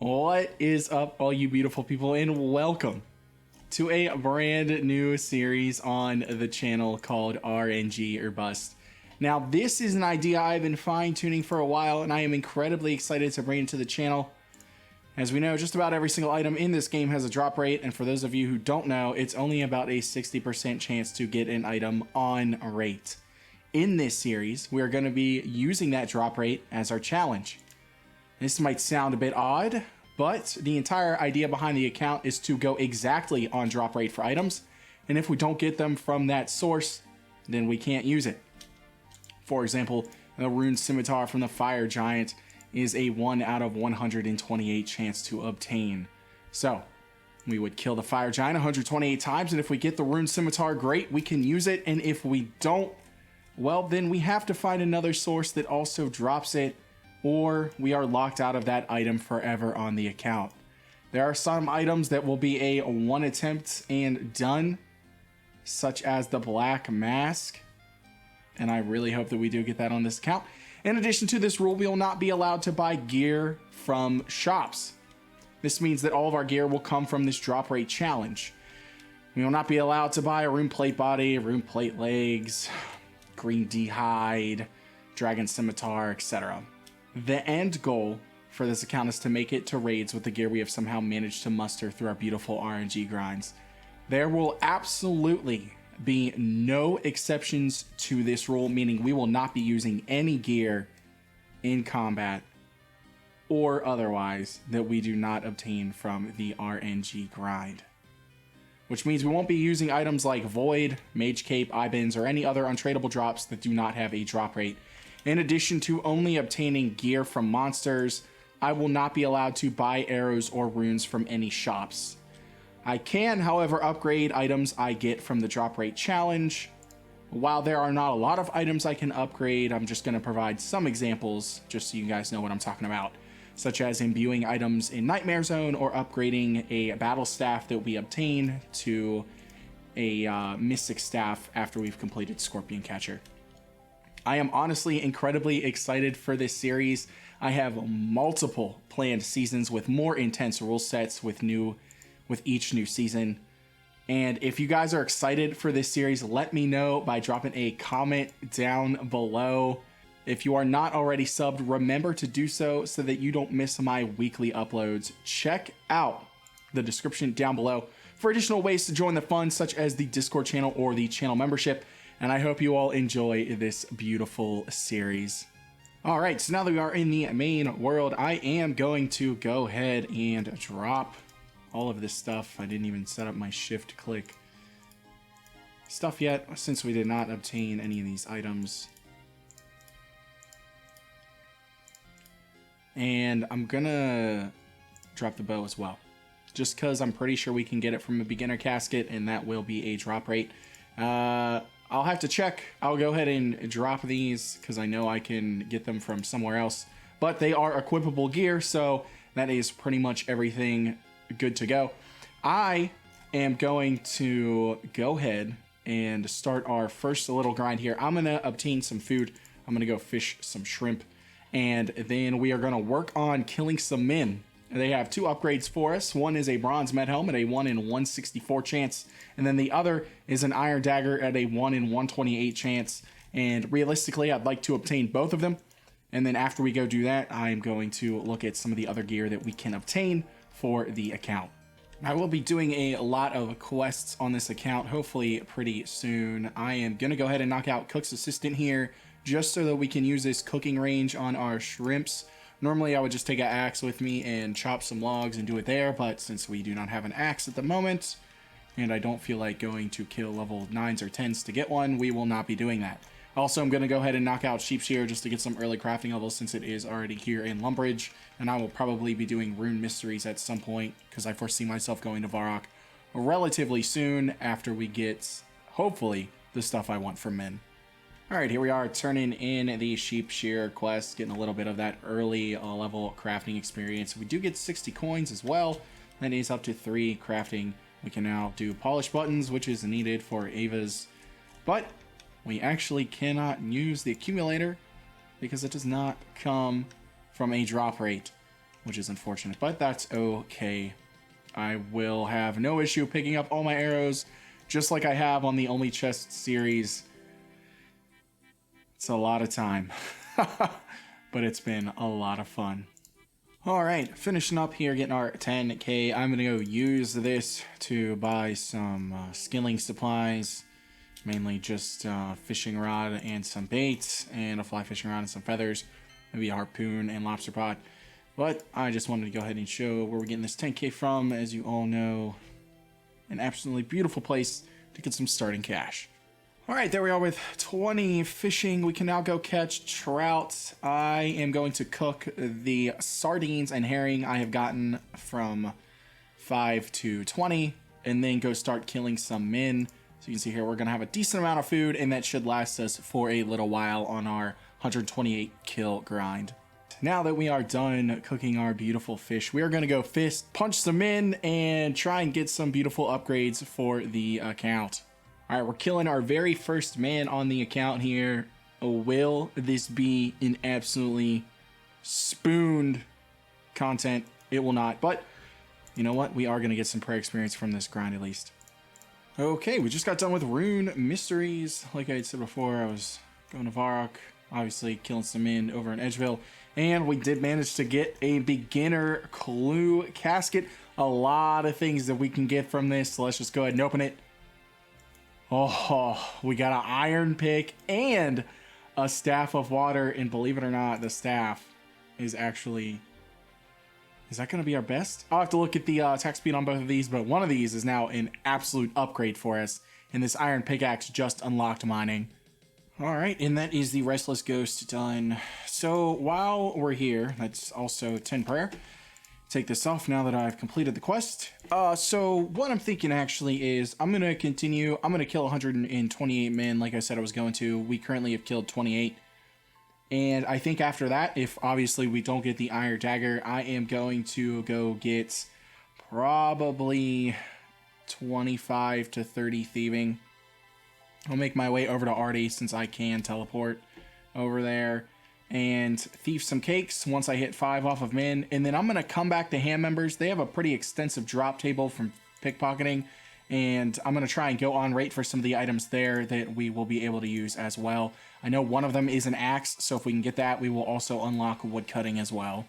What is up, all you beautiful people, and welcome to a brand new series on the channel called RNGorBust. Now, this is an idea I've been fine-tuning for a while, and I am incredibly excited to bring it to the channel. As we know, just about every single item in this game has a drop rate, and for those of you who don't know, it's only about a 60% chance to get an item on rate. In this series, we are going to be using that drop rate as our challenge. This might sound a bit odd, but the entire idea behind the account is to go exactly on drop rate for items, and if we don't get them from that source, then we can't use it. For example, the rune scimitar from the fire giant is a 1 out of 128 chance to obtain. So, we would kill the fire giant 128 times, and if we get the rune scimitar, great, we can use it, and if we don't, well, then we have to find another source that also drops it, or we are locked out of that item forever on the account. There are some items that will be a one attempt and done, such as the black mask, and I really hope that we do get that on this account. In addition to this rule, we will not be allowed to buy gear from shops. This means that all of our gear will come from this drop rate challenge. We will not be allowed to buy a rune plate body, rune plate legs, green d'hide, dragon scimitar, etc. The end goal for this account is to make it to raids with the gear we have somehow managed to muster through our beautiful RNG grinds. There will absolutely be no exceptions to this rule, meaning we will not be using any gear in combat or otherwise that we do not obtain from the RNG grind. Which means we won't be using items like Void, Mage Cape, Ibans, or any other untradable drops that do not have a drop rate. In addition to only obtaining gear from monsters, I will not be allowed to buy arrows or runes from any shops. I can, however, upgrade items I get from the drop rate challenge. While there are not a lot of items I can upgrade, I'm just going to provide some examples just so you guys know what I'm talking about, such as imbuing items in Nightmare Zone or upgrading a battle staff that we obtain to a mystic staff after we've completed Scorpion Catcher. I am honestly incredibly excited for this series. I have multiple planned seasons with more intense rule sets with each new season. And if you guys are excited for this series, let me know by dropping a comment down below. If you are not already subbed, remember to do so that you don't miss my weekly uploads. Check out the description down below for additional ways to join the fun, such as the Discord channel or the channel membership. And I hope you all enjoy this beautiful series. All right, so now that we are in the main world, I am going to go ahead and drop all of this stuff. I didn't even set up my shift click stuff yet, since we did not obtain any of these items. And I'm gonna drop the bow as well, just because I'm pretty sure we can get it from a beginner casket, and that will be a drop rate. I'll have to check. I'll go ahead and drop these because I know I can get them from somewhere else, but they are equipable gear, so that is pretty much everything good to go. I am going to go ahead and start our first little grind here. I'm going to obtain some food. I'm going to go fish some shrimp, and then we are going to work on killing some men. They have two upgrades for us. One is a bronze med helmet, a 1 in 164 chance, and then the other is an iron dagger at a 1 in 128 chance. And realistically, I'd like to obtain both of them. And then after we go do that, I'm going to look at some of the other gear that we can obtain for the account. I will be doing a lot of quests on this account, hopefully pretty soon. I am going to go ahead and knock out Cook's Assistant here, just so that we can use this cooking range on our shrimps. Normally I would just take an axe with me and chop some logs and do it there, but since we do not have an axe at the moment, and I don't feel like going to kill level 9s or 10s to get one, we will not be doing that. Also, I'm going to go ahead and knock out Sheep Shear just to get some early crafting levels, since it is already here in Lumbridge, and I will probably be doing rune mysteries at some point, because I foresee myself going to Varrock relatively soon after we get, hopefully, the stuff I want from men. Alright, here we are turning in the Sheep Shear quest, getting a little bit of that early level crafting experience. We do get 60 coins as well. That is up to 3 crafting. We can now do polish buttons, which is needed for Ava's, but we actually cannot use the accumulator because it does not come from a drop rate. which is unfortunate, but that's okay. I will have no issue picking up all my arrows, just like I have on the Only Chest series. It's a lot of time, but it's been a lot of fun. All right, finishing up here, getting our 10K. I'm gonna go use this to buy some skilling supplies, mainly just fishing rod and some baits, and a fly fishing rod and some feathers, maybe a harpoon and lobster pot. But I just wanted to go ahead and show where we're getting this 10K from. As you all know, an absolutely beautiful place to get some starting cash. All right, there we are with 20 fishing. We can now go catch trout. I am going to cook the sardines and herring I have gotten from 5 to 20, and then go start killing some men. So you can see here, we're gonna have a decent amount of food, and that should last us for a little while on our 128 kill grind. Now that we are done cooking our beautiful fish, we are gonna go punch some men, and try and get some beautiful upgrades for the account. All right, we're killing our very first man on the account here. Will this be an absolutely spooned content? It will not, but you know what? We are going to get some prayer experience from this grind at least. Okay, we just got done with Rune Mysteries. Like I had said before, I was going to Varrock, obviously killing some men over in Edgeville, and we did manage to get a beginner clue casket. A lot of things that we can get from this, so let's just go ahead and open it. Oh, we got an iron pick and a staff of water, and believe it or not, the staff is actually... Is that going to be our best? I'll have to look at the attack speed on both of these, but one of these is now an absolute upgrade for us, and this iron pickaxe just unlocked mining. All right, and that is the Restless Ghost done. So while we're here, that's also 10 prayer. Take this off now that I've completed the quest. So what I'm thinking actually is I'm going to continue. I'm going to kill 128 men like I said I was going to. We currently have killed 28. And I think after that, if obviously we don't get the Iron Dagger, I am going to go get probably 25 to 30 thieving. I'll make my way over to Artie since I can teleport over there and thief some cakes once I hit 5 off of men. And then I'm going to come back to Ham Members. They have a pretty extensive drop table from pickpocketing, and I'm going to try and go on rate for some of the items there that we will be able to use as well. I know one of them is an axe, so if we can get that, we will also unlock wood cutting as well.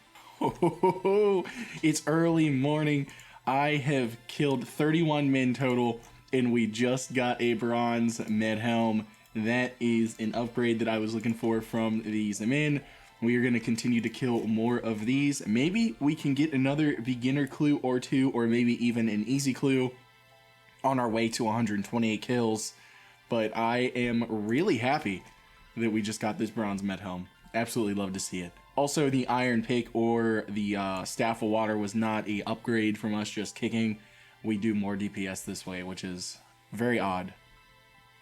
It's early morning. I have killed 31 men total, and we just got a bronze med helm. That is an upgrade that I was looking for from these men. We are going to continue to kill more of these. Maybe we can get another beginner clue or two, or maybe even an easy clue on our way to 128 kills. But I am really happy that we just got this bronze med helm. Absolutely love to see it. Also, the iron pick or the staff of water was not a upgrade from us just kicking. We do more DPS this way, which is very odd.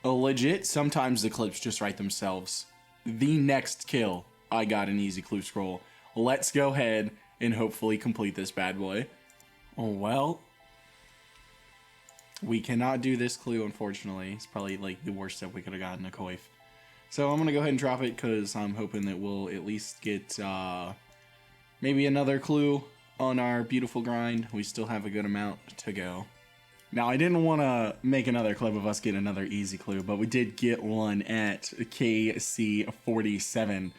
Legit, sometimes the clips just write themselves. The next kill, I got an easy clue scroll. Let's go ahead and hopefully complete this bad boy. Oh, well. We cannot do this clue, unfortunately. It's probably like the worst step we could have gotten a coif. So I'm going to go ahead and drop it because I'm hoping that we'll at least get maybe another clue on our beautiful grind. We still have a good amount to go. Now, I didn't want to make another clip of us getting another easy clue, but we did get one at KC47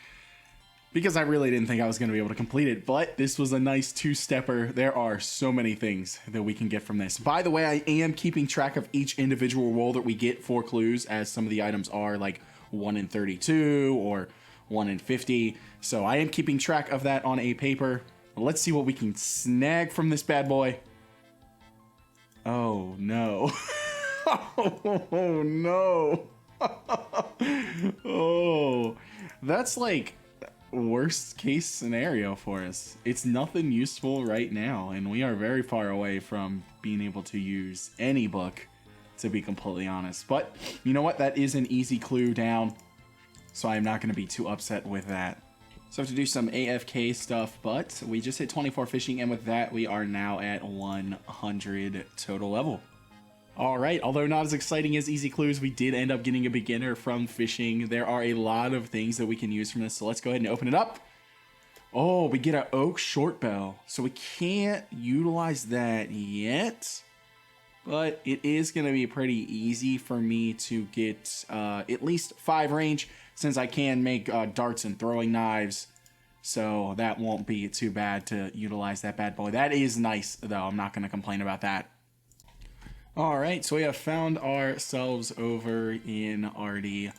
because I really didn't think I was going to be able to complete it, but this was a nice two-stepper. There are so many things that we can get from this. By the way, I am keeping track of each individual roll that we get for clues, as some of the items are like 1 in 32 or 1 in 50. So I am keeping track of that on a paper. Let's see what we can snag from this bad boy. Oh, no. Oh, no. Oh, that's like worst case scenario for us. It's nothing useful right now, and we are very far away from being able to use any book, to be completely honest. But you know what? That is an easy clue down, so I'm not going to be too upset with that. So I have to do some AFK stuff, but we just hit 24 fishing, and with that, we are now at 100 total level. All right, although not as exciting as easy clues, we did end up getting a beginner from fishing. There are a lot of things that we can use from this, so let's go ahead and open it up. Oh, we get an oak short bow. So we can't utilize that yet. But it is going to be pretty easy for me to get at least 5 range, since I can make darts and throwing knives. So that won't be too bad to utilize that bad boy. That is nice, though. I'm not going to complain about that. All right, so we have found ourselves over in RD.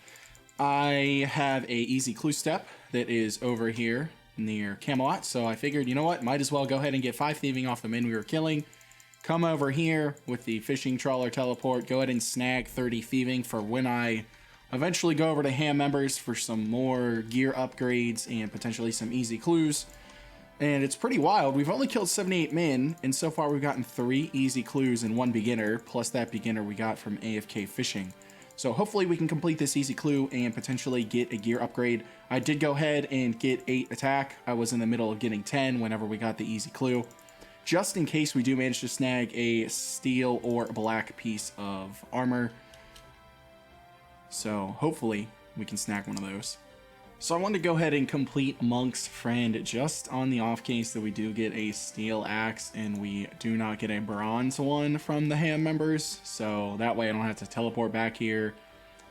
I have a easy clue step that is over here near Camelot. So I figured, you know what? Might as well go ahead and get 5 thieving off the men we were killing. Come over here with the fishing trawler teleport. Go ahead and snag 30 thieving for when I eventually go over to ham members for some more gear upgrades and potentially some easy clues. And it's pretty wild. We've only killed 78 men, and so far we've gotten 3 easy clues and 1 beginner, plus that beginner we got from AFK fishing. So hopefully we can complete this easy clue and potentially get a gear upgrade. I did go ahead and get 8 attack. I was in the middle of getting 10 whenever we got the easy clue, just in case we do manage to snag a steel or black piece of armor. So hopefully we can snag one of those. So I wanted to go ahead and complete Monk's Friend just on the off case that we do get a steel axe and we do not get a bronze one from the ham members. So that way I don't have to teleport back here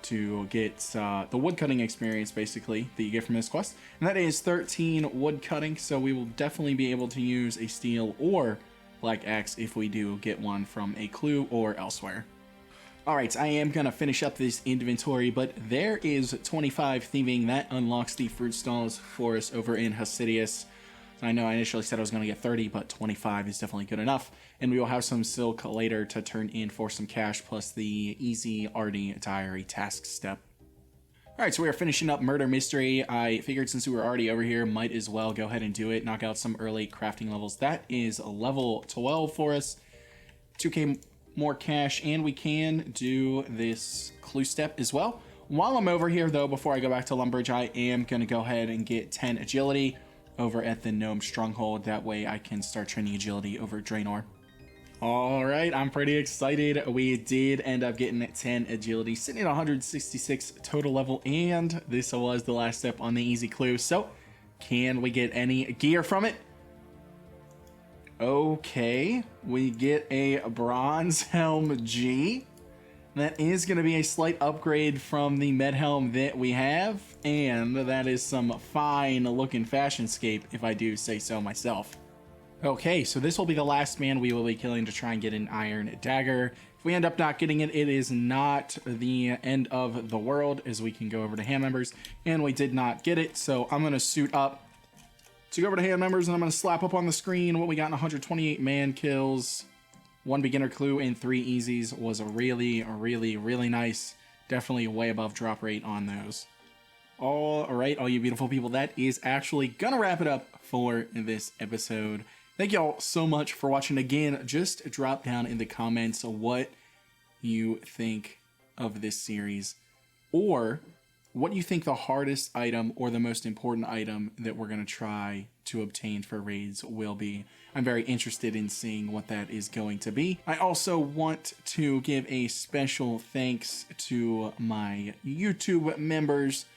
to get the woodcutting experience, basically, that you get from this quest. And that is 13 woodcutting, so we will definitely be able to use a steel or black axe if we do get one from a clue or elsewhere. Alright, I am going to finish up this inventory, but there is 25 thieving. That unlocks the fruit stalls for us over in Hasidius. I know I initially said I was going to get 30, but 25 is definitely good enough. And we will have some silk later to turn in for some cash, plus the easy RD diary task step. Alright, so we are finishing up Murder Mystery. I figured since we were already over here, might as well go ahead and do it, knock out some early crafting levels. That is level 12 for us. 2k more cash, and we can do this clue step as well. While I'm over here, though, before I go back to Lumbridge, I am going to go ahead and get 10 agility over at the Gnome Stronghold. That way I can start training agility over Draenor. Alright, I'm pretty excited. We did end up getting 10 agility, sitting at 166 total level, and this was the last step on the easy clue. So, can we get any gear from it? Okay, we get a bronze helm G. That is going to be a slight upgrade from the med helm that we have, and that is some fine looking fashionscape, if I do say so myself. Okay, so this will be the last man we will be killing to try and get an iron dagger. If we end up not getting it, it is not the end of the world, as we can go over to ham members, and we did not get it, so I'm going to suit up to go over to ham members, and I'm going to slap up on the screen what we got in 128 man kills. 1 beginner clue and 3 easies was a really nice. Definitely way above drop rate on those. All right, all you beautiful people, that is actually gonna wrap it up for this episode. Thank y'all so much for watching. Again, just drop down in the comments what you think of this series, or what you think the hardest item or the most important item that we're going to try to obtain for raids will be. I'm very interested in seeing what that is going to be. I also want to give a special thanks to my YouTube members.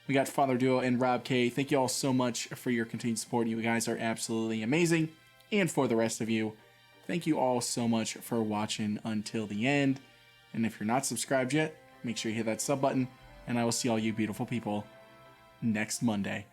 We got Father Duo and Rob K. Thank you all so much for your continued support. You guys are absolutely amazing. And for the rest of you, thank you all so much for watching until the end. And if you're not subscribed yet, make sure you hit that sub button. And I will see all you beautiful people next Monday.